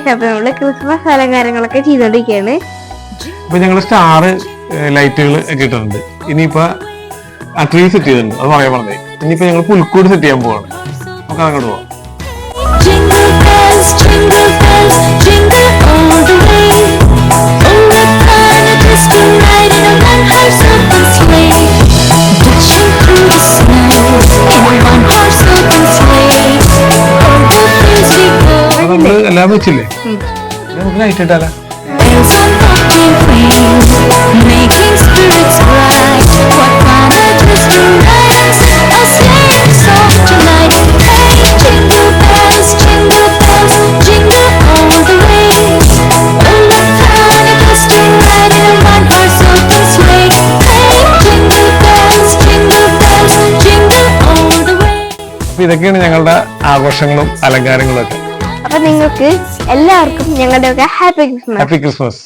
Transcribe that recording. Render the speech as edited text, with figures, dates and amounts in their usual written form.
Guys, അപ്പൊ നമ്മള് Christmas അലങ്കാരങ്ങളൊക്കെ ചെയ്തോണ്ടിരിക്കുകയാണ്. അപ്പൊ ഞങ്ങള് സ്റ്റാർ ലൈറ്റുകൾ ഒക്കെ ഇട്ടിട്ടുണ്ട്. ഇനിയിപ്പോ ട്രീ സെറ്റ് ചെയ്തിട്ടുണ്ട്, അത് പറയാൻ പറഞ്ഞേ. ഇനിയിപ്പോ ഞങ്ങൾ പുൽക്കൂട് സെറ്റ് ചെയ്യാൻ പോവാണ്. നമുക്ക് അങ്ങോട്ട് പോവാം. നമ്മള് എല്ലാം വെച്ചില്ലേ, നമുക്ക് ലൈറ്റ് ഇട്ടാലോ? അപ്പൊ ഇതൊക്കെയാണ് ഞങ്ങളുടെ ആഘോഷങ്ങളും അലങ്കാരങ്ങളും ഒക്കെ. അപ്പൊ നിങ്ങൾക്ക് എല്ലാവർക്കും ഞങ്ങളുടെ ഹാപ്പി ക്രിസ്മസ്. Happy Christmas.